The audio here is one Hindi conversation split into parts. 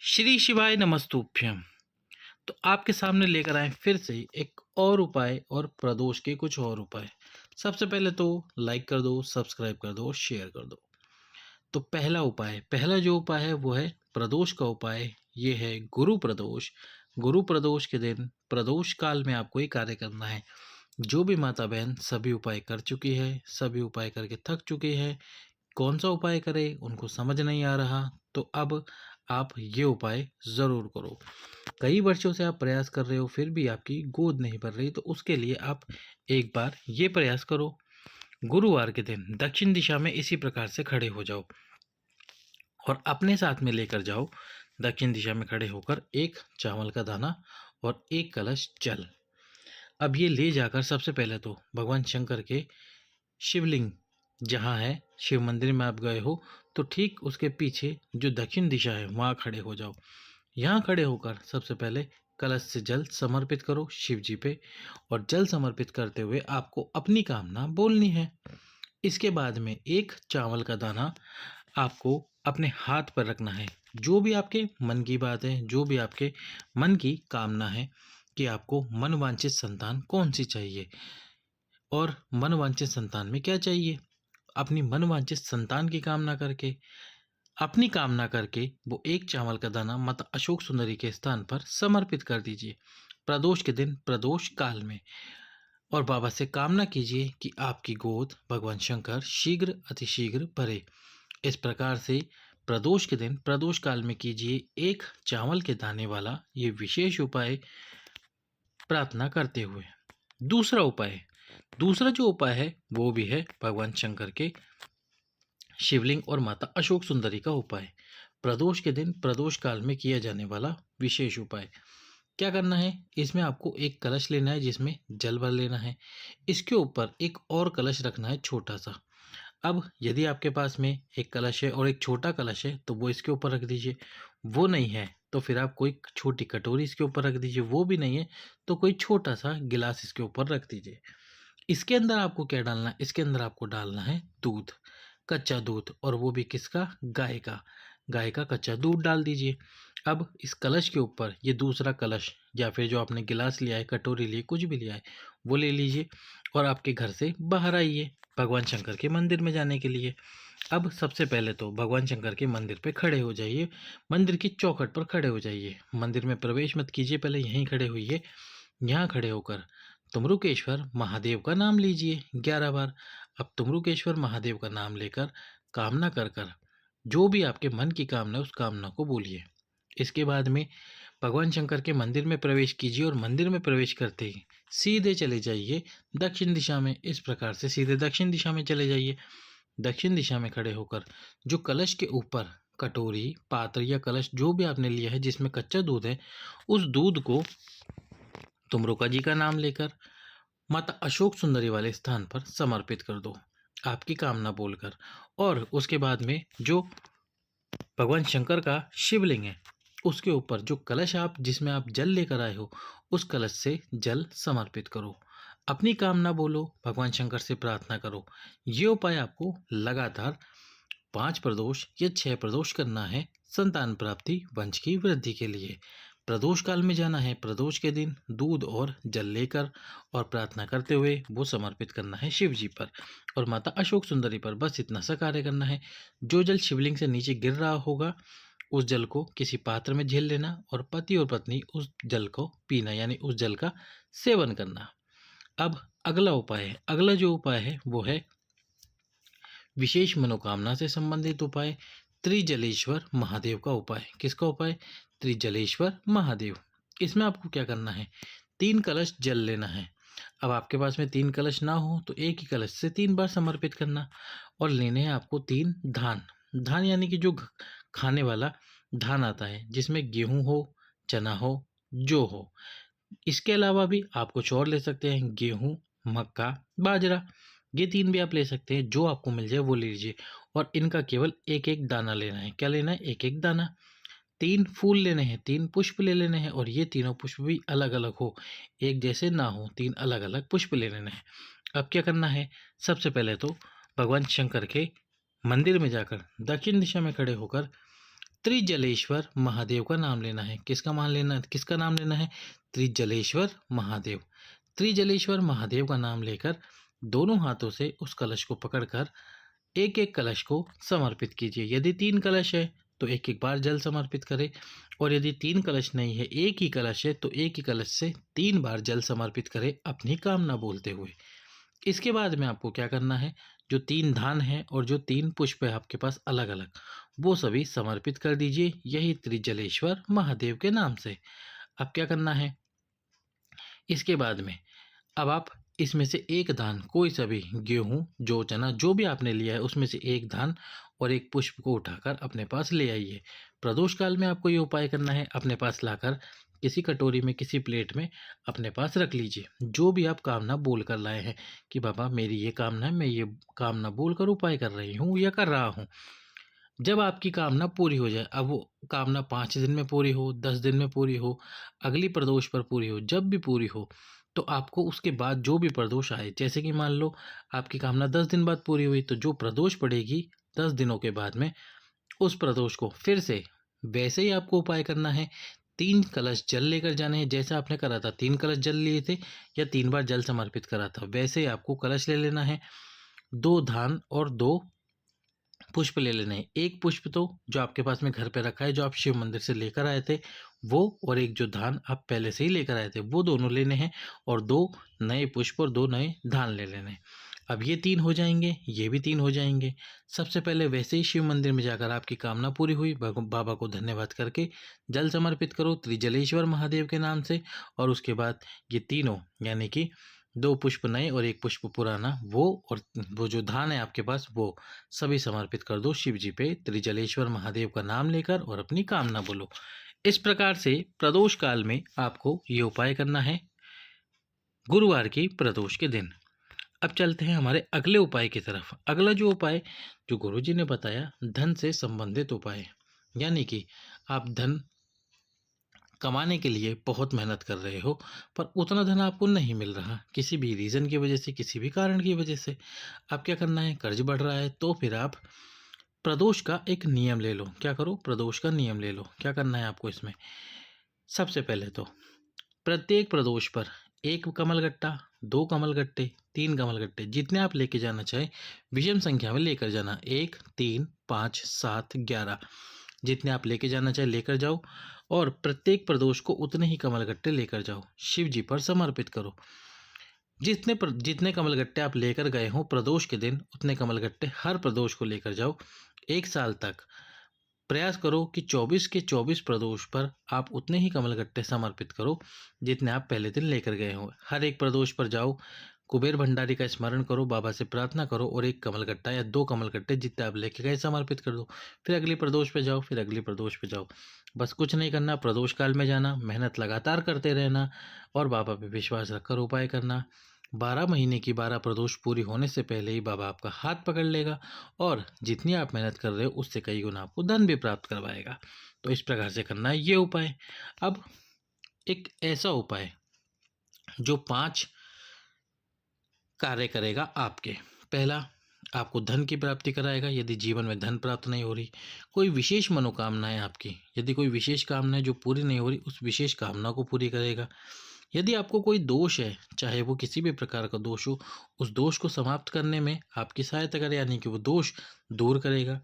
श्री शिवाय नमस्तुभ्यम। तो आपके सामने लेकर आए फिर से एक और उपाय और प्रदोष के कुछ और उपाय। सबसे पहले तो लाइक कर दो, सब्सक्राइब कर दो और शेयर कर दो। तो पहला जो उपाय है वो है प्रदोष का उपाय। ये है गुरु प्रदोष। गुरु प्रदोष के दिन प्रदोष काल में आपको ये कार्य करना है। जो भी माता बहन सभी उपाय कर चुकी है, सभी उपाय करके थक चुके हैं, कौन सा उपाय करें उनको समझ नहीं आ रहा, तो अब आप ये उपाय ज़रूर करो। कई वर्षों से आप प्रयास कर रहे हो फिर भी आपकी गोद नहीं भर रही, तो उसके लिए आप एक बार ये प्रयास करो। गुरुवार के दिन दक्षिण दिशा में इसी प्रकार से खड़े हो जाओ और अपने साथ में लेकर जाओ। दक्षिण दिशा में खड़े होकर एक चावल का दाना और एक कलश जल। अब ये ले जाकर सबसे पहले तो भगवान शंकर के शिवलिंग जहाँ है, शिव मंदिर में आप गए हो, तो ठीक उसके पीछे जो दक्षिण दिशा है वहाँ खड़े हो जाओ। यहाँ खड़े होकर सबसे पहले कलश से जल समर्पित करो शिव जी पे, और जल समर्पित करते हुए आपको अपनी कामना बोलनी है। इसके बाद में एक चावल का दाना आपको अपने हाथ पर रखना है। जो भी आपके मन की बात है, जो भी आपके मन की कामना है कि आपको मनवांछित संतान कौन सी चाहिए और मनवांछित संतान में क्या चाहिए, अपनी मनवांछित संतान की कामना करके, अपनी कामना करके वो एक चावल का दाना माता अशोक सुंदरी के स्थान पर समर्पित कर दीजिए प्रदोष के दिन, प्रदोष काल में। और बाबा से कामना कीजिए कि आपकी गोद भगवान शंकर शीघ्र अतिशीघ्र भरे। इस प्रकार से प्रदोष के दिन प्रदोष काल में कीजिए एक चावल के दाने वाला ये विशेष उपाय प्रार्थना करते हुए। दूसरा जो उपाय है वो भी है भगवान शंकर के शिवलिंग और माता अशोक सुंदरी का उपाय। प्रदोष के दिन प्रदोष काल में किया जाने वाला विशेष उपाय। क्या करना है, इसमें आपको एक कलश लेना है जिसमें जल भर लेना है। इसके ऊपर एक और कलश रखना है छोटा सा। अब यदि आपके पास में एक कलश है और एक छोटा कलश है तो वो इसके ऊपर रख दीजिए। वो नहीं है तो फिर आप कोई छोटी कटोरी इसके ऊपर रख दीजिए। वो भी नहीं है तो कोई छोटा सा गिलास इसके ऊपर रख दीजिए। इसके अंदर आपको क्या डालना है, इसके अंदर आपको डालना है दूध, कच्चा दूध, और वो भी किसका, गाय का कच्चा दूध डाल दीजिए। अब इस कलश के ऊपर ये दूसरा कलश या फिर जो आपने गिलास लिया है, कटोरी ली, कुछ भी लिया है, वो ले लीजिए और आपके घर से बाहर आइए भगवान शंकर के मंदिर में जाने के लिए। अब सबसे पहले तो भगवान शंकर के मंदिर पे खड़े हो जाइए, मंदिर की चौखट पर खड़े हो जाइए। मंदिर में प्रवेश मत कीजिए, पहले यहीं खड़े होइए। यहाँ खड़े होकर तुमरुकेश्वर महादेव का नाम लीजिए 11 बार। अब तुमरुकेश्वर महादेव का नाम लेकर कामना कर कर जो भी आपके मन की कामना है उस कामना को बोलिए। इसके बाद में भगवान शंकर के मंदिर में प्रवेश कीजिए और मंदिर में प्रवेश करते ही सीधे चले जाइए दक्षिण दिशा में। इस प्रकार से सीधे दक्षिण दिशा में चले जाइए। दक्षिण दिशा में खड़े होकर जो कलश के ऊपर कटोरी, पात्र या कलश जो भी आपने लिया है जिसमें कच्चा दूध है, उस दूध को तुमरुका जी का नाम लेकर माता अशोक सुंदरी वाले स्थान पर समर्पित कर दो आपकी कामना बोलकर। और उसके बाद में जो भगवान शंकर का शिवलिंग है उसके ऊपर जो कलश आप जिसमें आप जल लेकर आए हो उस कलश से जल समर्पित करो। अपनी कामना बोलो, भगवान शंकर से प्रार्थना करो। ये उपाय आपको लगातार 5 प्रदोष या 6 प्रदोष करना है संतान प्राप्ति, वंश की वृद्धि के लिए। प्रदोष काल में जाना है, प्रदोष के दिन दूध और जल लेकर और प्रार्थना करते हुए वो समर्पित करना है शिव जी पर और माता अशोक सुंदरी पर। बस इतना सा कार्य करना है। जो जल शिवलिंग से नीचे गिर रहा होगा उस जल को किसी पात्र में झेल लेना और पति और पत्नी उस जल को पीना, यानी उस जल का सेवन करना। अब अगला जो उपाय है वो है विशेष मनोकामना से संबंधित उपाय, त्रिजलेश्वर महादेव का उपाय। किसका उपाय, त्रिजलेश्वर महादेव। इसमें आपको क्या करना है, 3 कलश जल लेना है। अब आपके पास में 3 कलश ना हो तो एक ही कलश से 3 बार समर्पित करना। और लेने हैं आपको 3 धान। धान यानी कि जो खाने वाला धान आता है जिसमें गेहूं हो, चना हो, जो हो। इसके अलावा भी आप कुछ और ले सकते हैं, गेहूं, मक्का, बाजरा। ये 3 भी आप ले सकते हैं, जो आपको मिल जाए वो ले लीजिए। और इनका केवल एक एक दाना लेना है। क्या लेना है, एक एक दाना। 3 फूल लेने हैं, 3 पुष्प ले लेने हैं, और ये तीनों पुष्प भी अलग अलग हो, एक जैसे ना हो, 3 अलग अलग पुष्प ले लेने हैं। अब क्या करना है, सबसे पहले तो भगवान शंकर के मंदिर में जाकर दक्षिण दिशा में खड़े होकर त्रिजलेश्वर महादेव का नाम लेना है। किसका नाम लेना है? त्रिजलेश्वर महादेव। त्रिजलेश्वर महादेव का नाम लेकर दोनों हाथों से उस कलश को पकड़कर एक एक कलश को समर्पित कीजिए। यदि 3 कलश है तो एक एक बार जल समर्पित करें, और यदि 3 कलश नहीं है, एक ही कलश है, तो एक ही कलश से 3 बार जल समर्पित करें अपनी कामना बोलते हुए। इसके बाद में आपको क्या करना है, जो 3 धान है और जो 3 पुष्प है आपके पास अलग अलग, वो सभी समर्पित कर दीजिए यही त्रिजलेश्वर महादेव के नाम से। अब क्या करना है, इसके बाद में अब आप इसमें से एक धान, कोई सा भी गेहूँ, जौ, चना जो भी आपने लिया है उसमें से एक धान और एक पुष्प को उठाकर अपने पास ले आइए। प्रदोष काल में आपको ये उपाय करना है। अपने पास लाकर किसी कटोरी में, किसी प्लेट में अपने पास रख लीजिए। जो भी आप कामना बोल कर लाए हैं कि बाबा मेरी ये कामना है, मैं ये कामना बोल कर उपाय कर रही हूँ या कर रहा हूँ। जब आपकी कामना पूरी हो जाए, अब वो कामना 5 दिन में पूरी हो, 10 दिन में पूरी हो, अगली प्रदोष पर पूरी हो, जब भी पूरी हो, तो आपको उसके बाद जो भी प्रदोष आए, जैसे कि मान लो आपकी कामना 10 दिन बाद पूरी हुई, तो जो प्रदोष पड़ेगी 10 दिनों के बाद में, उस प्रदोष को फिर से वैसे ही आपको उपाय करना है। 3 कलश जल लेकर जाने हैं, जैसा आपने करा था, 3 कलश जल लिए थे या 3 बार जल समर्पित करा था, वैसे ही आपको कलश ले लेना है। 2 धान और 2 पुष्प ले लेने हैं। एक पुष्प तो जो आपके पास में घर पे रखा है, जो आप शिव मंदिर से लेकर आए थे वो, और एक जो धान आप पहले से ही लेकर आए थे वो दोनों लेने हैं, और 2 नए पुष्प और 2 नए धान ले लेने हैं। अब ये 3 हो जाएंगे, ये भी 3 हो जाएंगे। सबसे पहले वैसे ही शिव मंदिर में जाकर आपकी कामना पूरी हुई, बाबा को धन्यवाद करके जल समर्पित करो त्रिजलेश्वर महादेव के नाम से, और उसके बाद ये तीनों यानी कि 2 पुष्प नए और 1 पुष्प पुराना, वो और वो जो धान है आपके पास, वो सभी समर्पित कर दो शिव जी पे त्रिजलेश्वर महादेव का नाम लेकर, और अपनी कामना बोलो। इस प्रकार से प्रदोष काल में आपको ये उपाय करना है गुरुवार की प्रदोष के दिन। अब चलते हैं हमारे अगले उपाय की तरफ। अगला जो उपाय जो गुरुजी ने बताया, धन से संबंधित उपाय, यानी कि आप धन कमाने के लिए बहुत मेहनत कर रहे हो, पर उतना धन आपको नहीं मिल रहा, किसी भी रीज़न की वजह से, किसी भी कारण की वजह से। अब क्या करना है, कर्ज बढ़ रहा है, तो फिर आप प्रदोष का एक नियम ले लो। क्या करो, प्रदोष का नियम ले लो। क्या करना है आपको इसमें, सबसे पहले तो प्रत्येक प्रदोष पर 1 कमलगट्टा, 2 कमलगट्टे, 3 कमलगट्टे, जितने आप लेके जाना चाहे विषम संख्या में लेकर जाना। 1, 3, 5, 7, 11, जितने आप लेके जाना चाहे लेकर जाओ, और प्रत्येक प्रदोष को उतने ही कमलगट्टे लेकर जाओ, शिव जी पर समर्पित करो। जितने कमलगट्टे आप लेकर गए हो प्रदोष के दिन, उतने कमलगट्टे हर प्रदोष को लेकर जाओ। 1 साल तक प्रयास करो कि 24 के 24 प्रदोष पर आप उतने ही कमलगट्टे समर्पित करो जितने आप पहले दिन लेकर गए हो। हर एक प्रदोष पर जाओ, कुबेर भंडारी का स्मरण करो, बाबा से प्रार्थना करो, और 1 कमलगट्टा या 2 कमलगट्टे जितने आप लेके गए समर्पित कर दो। फिर अगली प्रदोष पे जाओ, फिर अगली प्रदोष पे जाओ। बस कुछ नहीं करना, प्रदोष काल में जाना, मेहनत लगातार करते रहना, और बाबा पे विश्वास रखकर उपाय करना। 12 महीने की 12 प्रदोष पूरी होने से पहले ही बाबा आपका हाथ पकड़ लेगा, और जितनी आप मेहनत कर रहे हो उससे कई गुना आपको धन भी प्राप्त करवाएगा। तो इस प्रकार से करना है ये उपाय। अब एक ऐसा उपाय जो 5 कार्य करेगा आपके। पहला, आपको धन की प्राप्ति कराएगा यदि जीवन में धन प्राप्त नहीं हो रही। कोई विशेष मनोकामना है आपकी, यदि कोई विशेष कामना है जो पूरी नहीं हो रही, उस विशेष कामना को पूरी करेगा। यदि आपको कोई दोष है, चाहे वो किसी भी प्रकार का दोष हो, उस दोष को समाप्त करने में आपकी सहायता करे, यानी कि वो दोष दूर करेगा।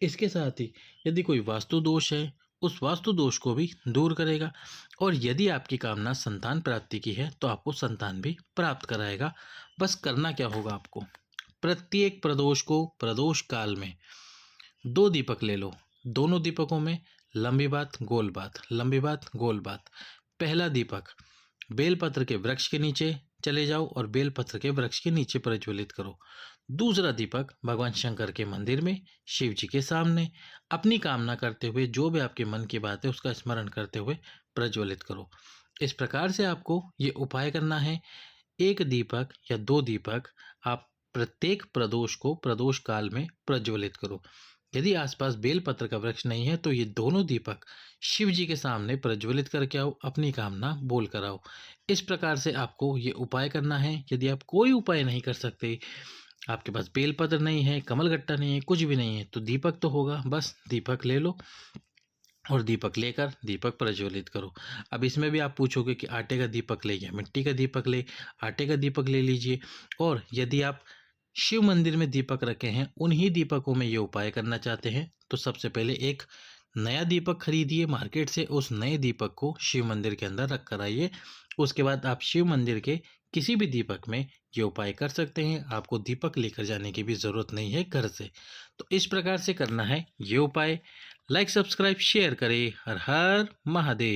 इसके साथ ही यदि कोई वास्तु दोष है, उस वास्तु दोष को भी दूर करेगा। और यदि आपकी कामना संतान प्राप्ति की है, तो आपको संतान भी प्राप्त कराएगा। बस करना क्या होगा आपको, प्रत्येक प्रदोष को प्रदोष काल में 2 दीपक ले लो। दोनों दीपकों में लंबी बात गोल बात, लंबी बात गोल बात। पहला दीपक बेलपत्र के वृक्ष के नीचे चले जाओ और बेलपत्र के वृक्ष के नीचे प्रज्वलित करो। दूसरा दीपक भगवान शंकर के मंदिर में शिव जी के सामने अपनी कामना करते हुए, जो भी आपके मन की बात है उसका स्मरण करते हुए प्रज्वलित करो। इस प्रकार से आपको ये उपाय करना है। 1 दीपक या 2 दीपक आप प्रत्येक प्रदोष को प्रदोष काल में प्रज्वलित करो। यदि आसपास बेलपत्र का वृक्ष नहीं है, तो ये दोनों दीपक शिव जी के सामने प्रज्वलित करके आओ, अपनी कामना बोल कर आओ। इस प्रकार से आपको ये उपाय करना है। यदि आप कोई उपाय नहीं कर सकते, आपके पास बेलपत्र नहीं है, कमलगट्टा नहीं है, कुछ भी नहीं है, तो दीपक तो होगा, बस दीपक ले लो और दीपक लेकर दीपक प्रज्वलित करो। अब इसमें भी आप पूछोगे कि आटे का दीपक ले या मिट्टी का दीपक ले। आटे का दीपक ले लीजिए। और यदि आप शिव मंदिर में दीपक रखे हैं, उन्हीं दीपकों में ये उपाय करना चाहते हैं, तो सबसे पहले एक नया दीपक खरीदिए मार्केट से। उस नए दीपक को शिव मंदिर के अंदर रख कर आइए। उसके बाद आप शिव मंदिर के किसी भी दीपक में ये उपाय कर सकते हैं। आपको दीपक लेकर जाने की भी ज़रूरत नहीं है घर से। तो इस प्रकार से करना है ये उपाय। लाइक, सब्सक्राइब, शेयर करें। हर हर महादेव।